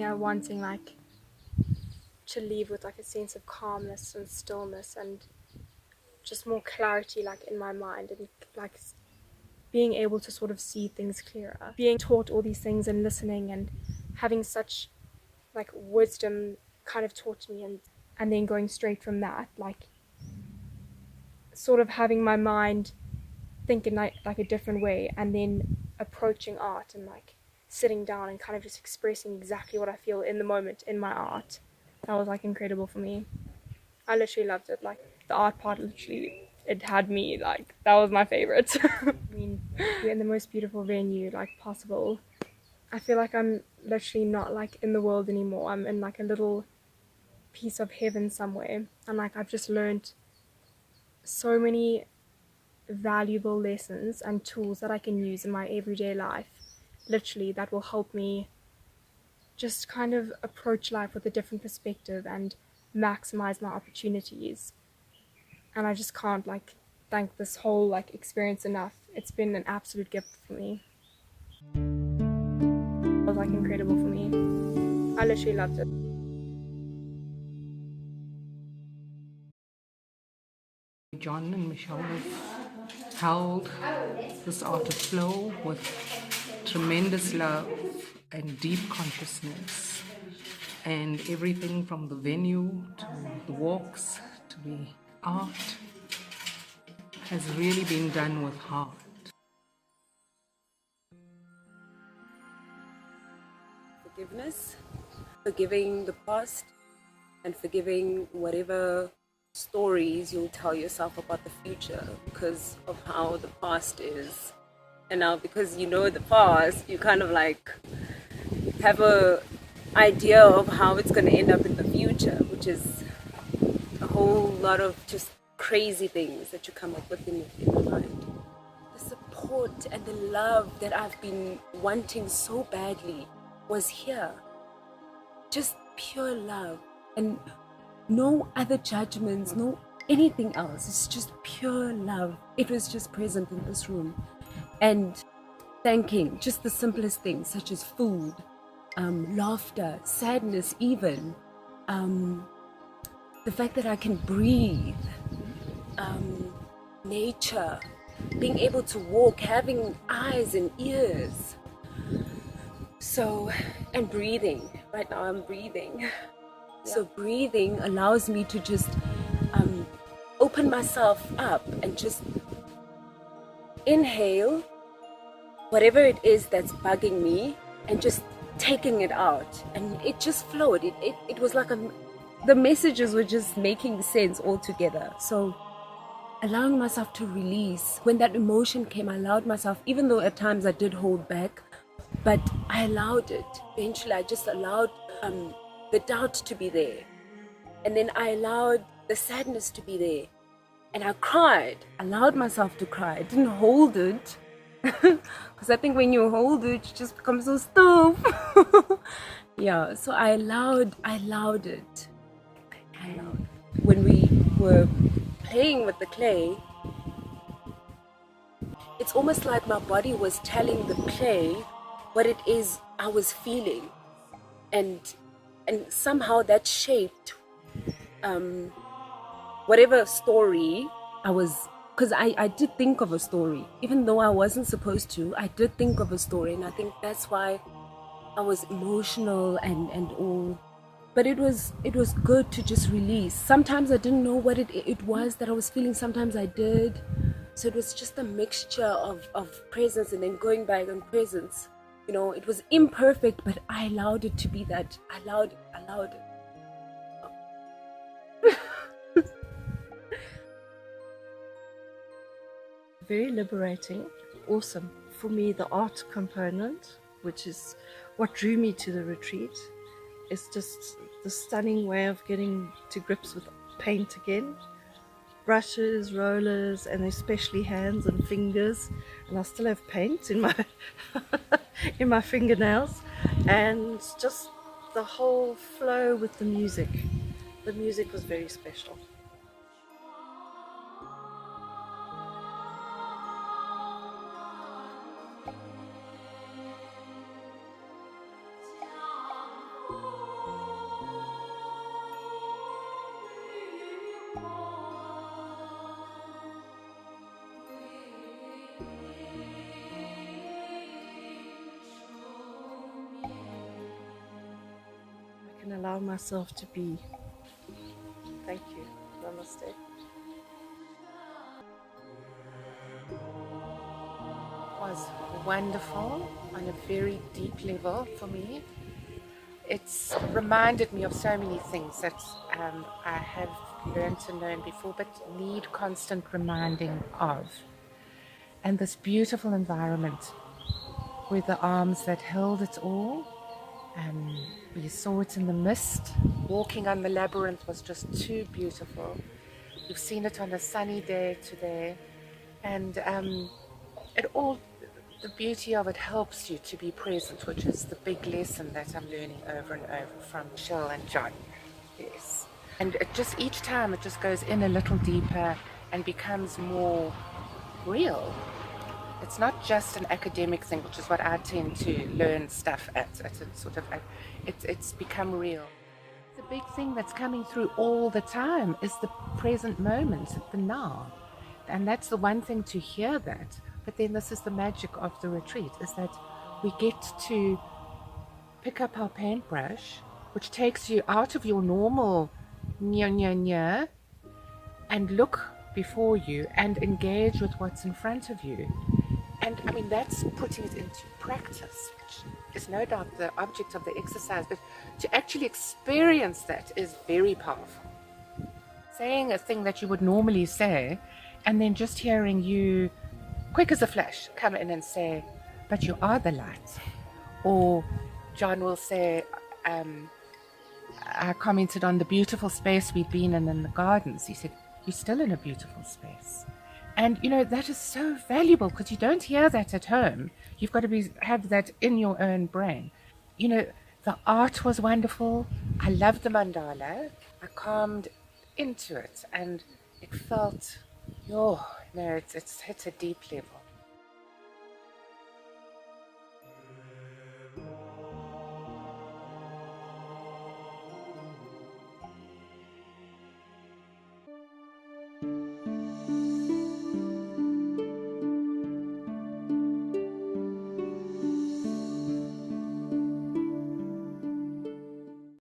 here wanting like to leave with like a sense of calmness and stillness and just more clarity like in my mind, and like being able to sort of see things clearer, being taught all these things and listening and having such like wisdom kind of taught me, and then going straight from that, like sort of having my mind think in like a different way, and then approaching art and like sitting down and kind of just expressing exactly what I feel in the moment in my art. That was like incredible for me. I literally loved it. Like the art part, literally, it had me. Like that was my favorite. I mean, we're in the most beautiful venue like possible. I feel like I'm literally not like in the world anymore. I'm in like a little piece of heaven somewhere, and like I've just learned so many valuable lessons and tools that I can use in my everyday life, literally, that will help me just kind of approach life with a different perspective and maximize my opportunities. And I just can't like thank this whole like experience enough. It's been an absolute gift for me. It was like incredible for me. I literally loved it. John and Michelle have held this art of flow with tremendous love and deep consciousness, and everything from the venue to the walks to the art has really been done with heart. Forgiveness, forgiving the past, and forgiving whatever stories you'll tell yourself about the future because of how the past is. And now because you know the past, you kind of like have a idea of how it's going to end up in the future, which is a whole lot of just crazy things that you come up with in your mind. The support and the love that I've been wanting so badly was here. Just pure love and no other judgments, no anything else. It's just pure love. It was just present in this room. And thanking just the simplest things such as food, laughter, sadness even, the fact that I can breathe, nature, being able to walk, having eyes and ears. So, and breathing. Right now I'm breathing. Yeah. So breathing allows me to just open myself up and just inhale whatever it is that's bugging me and just taking it out. And it just flowed. It was like the messages were just making sense altogether. So allowing myself to release. When that emotion came, I allowed myself, even though at times I did hold back, but I allowed it. Eventually, I just allowed the doubt to be there. And then I allowed the sadness to be there. And I cried, allowed myself to cry. I didn't hold it. Because I think when you hold it, you just become so stiff. Yeah, so I allowed it. When we were playing with the clay, it's almost like my body was telling the clay what it is I was feeling, and somehow that shaped whatever story I was, because I did think of a story, even though I wasn't supposed to. I did think of a story, and I think that's why I was emotional and all. But it was good to just release. Sometimes I didn't know what it was that I was feeling. Sometimes I did. So it was just a mixture of presence and then going back on presence. You know, it was imperfect, but I allowed it to be that. I allowed it. Very liberating, awesome. For me, the art component, which is what drew me to the retreat, is just the stunning way of getting to grips with paint again. Brushes, rollers, and especially hands and fingers, and I still have paint in my in my fingernails, and just the whole flow with the music. The music was very special. and allow myself to be. Thank you. Namaste. Was wonderful on a very deep level for me. It's reminded me of so many things that I have learned and known before, but need constant reminding of. And this beautiful environment with the arms that held it all. We saw it in the mist. Walking on the labyrinth was just too beautiful. We've seen it on a sunny day today, and the beauty of it helps you to be present, which is the big lesson that I'm learning over and over from Michelle and John. Yes. And each time it just goes in a little deeper and becomes more real. It's not just an academic thing, which is what I tend to learn stuff at it's become real. The big thing that's coming through all the time is the present moment, the now. And that's the one thing, to hear that. But then this is the magic of the retreat, is that we get to pick up our paintbrush, which takes you out of your normal nya, and look before you and engage with what's in front of you. And I mean, that's putting it into practice, which is no doubt the object of the exercise, but to actually experience that is very powerful. Saying a thing that you would normally say, and then just hearing you, quick as a flash, come in and say, but you are the light. Or John will say, I commented on the beautiful space we'd been in the gardens. He said, you're still in a beautiful space. And, that is so valuable, because you don't hear that at home. You've got to have that in your own brain. The art was wonderful. I loved the mandala. I calmed into it, and it felt, it's hit a deep level.